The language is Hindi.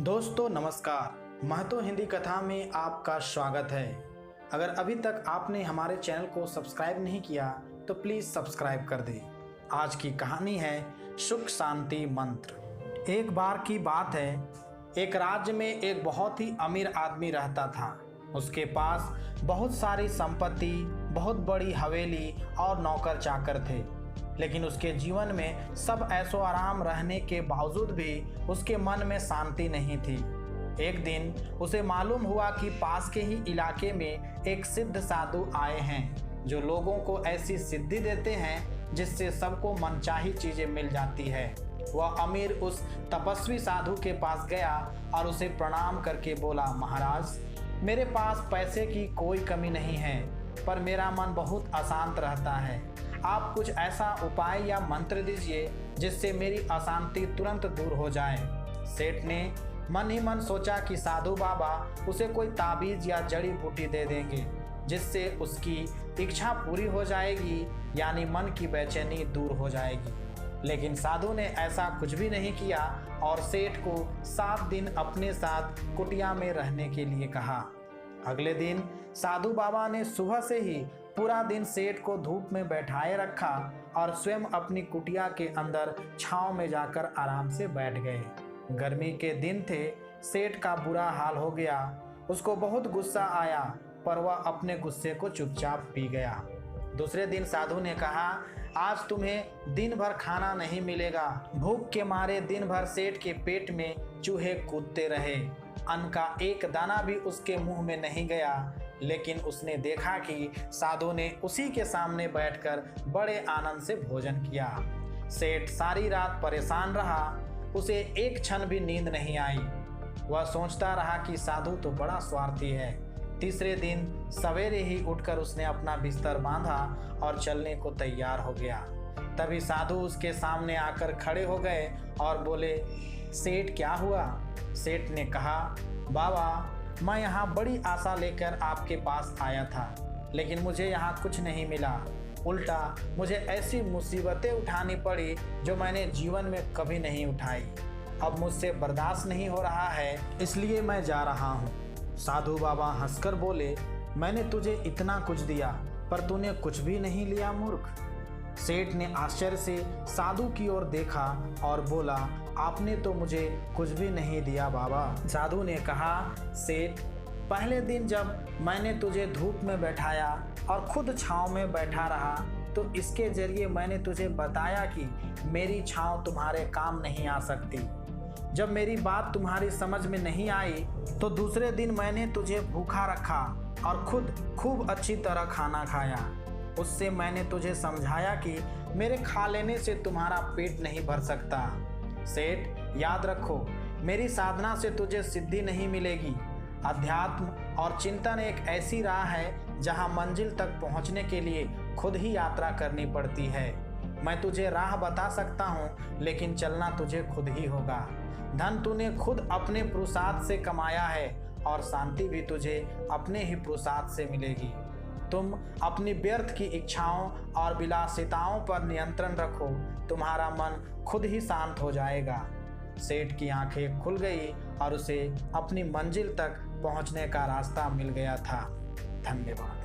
दोस्तों नमस्कार, महतो हिंदी कथा में आपका स्वागत है। अगर अभी तक आपने हमारे चैनल को सब्सक्राइब नहीं किया तो प्लीज़ सब्सक्राइब कर दें। आज की कहानी है सुख शांति मंत्र। एक बार की बात है, एक राज्य में एक बहुत ही अमीर आदमी रहता था। उसके पास बहुत सारी संपत्ति, बहुत बड़ी हवेली और नौकर चाकर थे। लेकिन उसके जीवन में सब ऐशो आराम रहने के बावजूद भी उसके मन में शांति नहीं थी। एक दिन उसे मालूम हुआ कि पास के ही इलाके में एक सिद्ध साधु आए हैं जो लोगों को ऐसी सिद्धि देते हैं जिससे सबको मनचाही चीजें मिल जाती है। वह अमीर उस तपस्वी साधु के पास गया और उसे प्रणाम करके बोला, महाराज, मेरे पास पैसे की कोई कमी नहीं है, पर मेरा मन बहुत अशांत रहता है। आप कुछ ऐसा उपाय या मंत्र दीजिए जिससे मेरी अशांति तुरंत दूर हो जाए। सेठ ने मन ही मन सोचा कि साधु बाबा उसे कोई ताबीज या जड़ी बूटी दे देंगे जिससे उसकी इच्छा पूरी हो जाएगी, यानी मन की बेचैनी दूर हो जाएगी। लेकिन साधु ने ऐसा कुछ भी नहीं किया और सेठ को 7 दिन अपने साथ कुटिया में रहने के लिए कहा। अगले दिन साधु बाबा ने सुबह से ही पूरा दिन सेठ को धूप में बैठाए रखा और स्वयं अपनी कुटिया के अंदर छांव में जाकर आराम से बैठ गए। गर्मी के दिन थे, सेठ का बुरा हाल हो गया। उसको बहुत गुस्सा आया, पर वह अपने गुस्से को चुपचाप पी गया। दूसरे दिन साधु ने कहा, आज तुम्हें दिन भर खाना नहीं मिलेगा। भूख के मारे दिन भर सेठ के पेट में चूहे कूदते रहे। अन्न का एक दाना भी उसके मुंह में नहीं गया। लेकिन उसने देखा कि साधु ने उसी के सामने बैठकर बड़े आनंद से भोजन किया। सेठ सारी रात परेशान रहा, उसे एक क्षण भी नींद नहीं आई। वह सोचता रहा कि साधु तो बड़ा स्वार्थी है। तीसरे दिन सवेरे ही उठकर उसने अपना बिस्तर बांधा और चलने को तैयार हो गया। तभी साधु उसके सामने आकर खड़े हो गए और बोले, सेठ क्या हुआ? सेठ ने कहा, बाबा, मैं यहाँ बड़ी आशा लेकर आपके पास आया था, लेकिन मुझे यहाँ कुछ नहीं मिला। उल्टा मुझे ऐसी मुसीबतें उठानी पड़ी जो मैंने जीवन में कभी नहीं उठाई। अब मुझसे बर्दाश्त नहीं हो रहा है, इसलिए मैं जा रहा हूँ। साधु बाबा हंसकर बोले, मैंने तुझे इतना कुछ दिया, पर तूने कुछ भी नहीं लिया, मूर्ख। सेठ ने आश्चर्य से साधु की ओर देखा और बोला, आपने तो मुझे कुछ भी नहीं दिया बाबा। साधु ने कहा, सेठ, पहले दिन जब मैंने तुझे धूप में बैठाया और खुद छांव में बैठा रहा तो इसके जरिए मैंने तुझे बताया कि मेरी छांव तुम्हारे काम नहीं आ सकती। जब मेरी बात तुम्हारी समझ में नहीं आई तो दूसरे दिन मैंने तुझे भूखा रखा और खुद खूब अच्छी तरह खाना खाया। उससे मैंने तुझे समझाया कि मेरे खा लेने से तुम्हारा पेट नहीं भर सकता। सेठ, याद रखो, मेरी साधना से तुझे सिद्धि नहीं मिलेगी। अध्यात्म और चिंतन एक ऐसी राह है जहां मंजिल तक पहुंचने के लिए खुद ही यात्रा करनी पड़ती है। मैं तुझे राह बता सकता हूं, लेकिन चलना तुझे खुद ही होगा। धन तूने खुद अपने पुरुषार्थ से कमाया है और शांति भी तुझे अपने ही पुरुषार्थ से मिलेगी। तुम अपनी व्यर्थ की इच्छाओं और विलासिताओं पर नियंत्रण रखो, तुम्हारा मन खुद ही शांत हो जाएगा। सेठ की आंखें खुल गई और उसे अपनी मंजिल तक पहुंचने का रास्ता मिल गया था। धन्यवाद।